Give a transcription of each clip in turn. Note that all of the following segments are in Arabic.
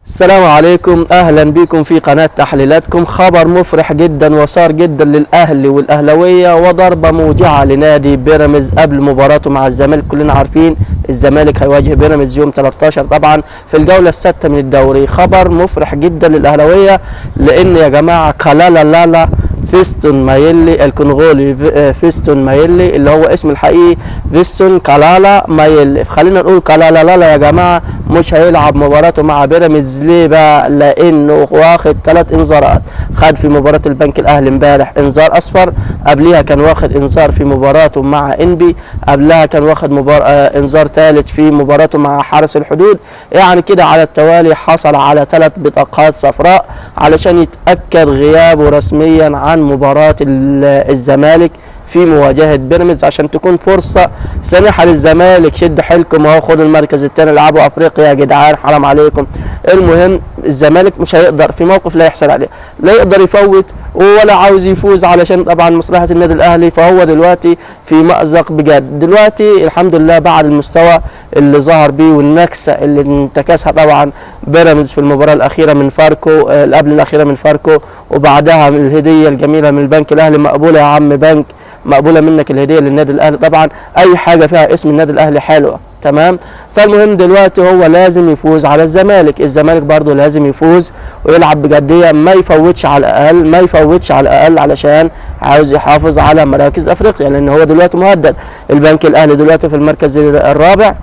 السلام عليكم، اهلا بكم في قناة تحليلاتكم. خبر مفرح جدا وصار جدا للاهلي والاهلاوية وضربة موجعة لنادي بيراميدز قبل مباراته مع الزمالك. كلنا عارفين الزمالك هيواجه بيراميدز يوم 13 طبعا في الجولة السادسة من الدوري. خبر مفرح جدا للاهلاوية لان يا جماعة كالالا فيستون مايلي الكونغولي، فيستون مايلي اللي هو اسم الحقيقي فيستون كالالا مايلي، خلينا نقول كالالا يا جماعه مش هيلعب مباراته مع بيراميدز. ليه بقى؟ لانه واخد 3 انذارات. خد في مباراه البنك الاهلي امبارح انذار اصفر، قبليها كان واخد انذار في مباراته مع انبي، قبلها كان واخد انذار ثالث في مباراته مع حرس الحدود. يعني كده على التوالي حصل على 3 بطاقات صفراء علشان يتاكد غيابه رسميا عن مباراة الزمالك في مواجهة بيراميدز، عشان تكون فرصة سانحة للزمالك. شد حيلكم اهو، خدوا المركز الثاني، العبوا افريقيا يا جدعان، حرام عليكم. المهم الزمالك مش هيقدر في موقف لا يحصل عليه، لا يقدر يفوت ولا عاوز يفوز علشان طبعا مصلحة النادي الاهلي. فهو دلوقتي في مأزق بجد. دلوقتي الحمد لله بعد المستوى اللي ظهر بيه والنكسة اللي انتكسها طبعا بيراميدز في المباراة الأخيرة من فاركو، قبل الأخيرة من فاركو، وبعدها الهدية الجميلة من البنك الأهلي. مقبولة يا عم بنك، مقبولة منك الهدية للنادي الأهلي. طبعا أي حاجة فيها اسم النادي الأهلي حلوة، تمام. فالمهم دلوقتي هو لازم يفوز على الزمالك، الزمالك برضه لازم يفوز ويلعب بجدية، ما يفوتش على الأقل، ما يفوتش على الأقل علشان عاوز يحافظ على مراكز أفريقيا، لأن هو دلوقتي مهدد. البنك الأهلي دلوقتي في المركز الرابع،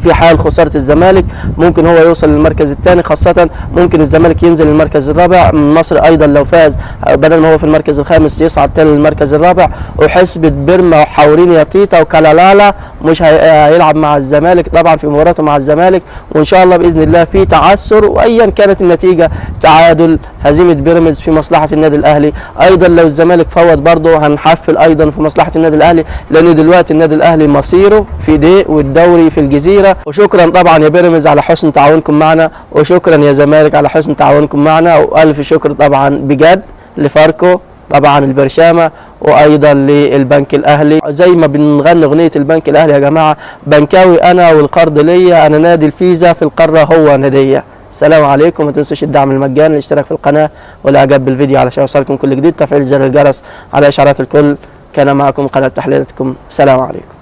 في حال خسارة الزمالك ممكن هو يوصل للمركز الثاني، خاصة ممكن الزمالك ينزل للمركز الرابع. مصر أيضا لو فاز بدل ما هو في المركز الخامس يصعد تاني للمركز الرابع. وحسبة بيرما وحورين يا تيتا وكالالا مش هيلعب مع الزمالك طبعا في مباراته مع الزمالك، وإن شاء الله بإذن الله في تعثر، وأيا كانت النتيجة تعادل هزيمة بيراميدز في مصلحة النادي الأهلي. أيضا لو الزمالك فوت برضه هنحفل أيضا في مصلحة النادي الأهلي، لأن دلوقتي النادي الأهلي مصيره في دي والدوري في الجزيرة. وشكرا طبعا يا بيراميدز على حسن تعاونكم معنا، وشكرا يا زمالك على حسن تعاونكم معنا، والف شكر طبعا بجد لفاركو طبعا البرشامه، وايضا للبنك الاهلي. زي ما بنغني اغنيه البنك الاهلي يا جماعه، بنكاوي انا والقرض ليا، انا نادي الفيزا في القاره هو ناديه. السلام عليكم، ما تنسوش الدعم المجاني، الاشتراك في القناه والاعجاب بالفيديو علشان يوصلكم كل جديد، تفعيل زر الجرس على اشعارات الكل. كان معكم قناه تحليلاتكم، السلام عليكم.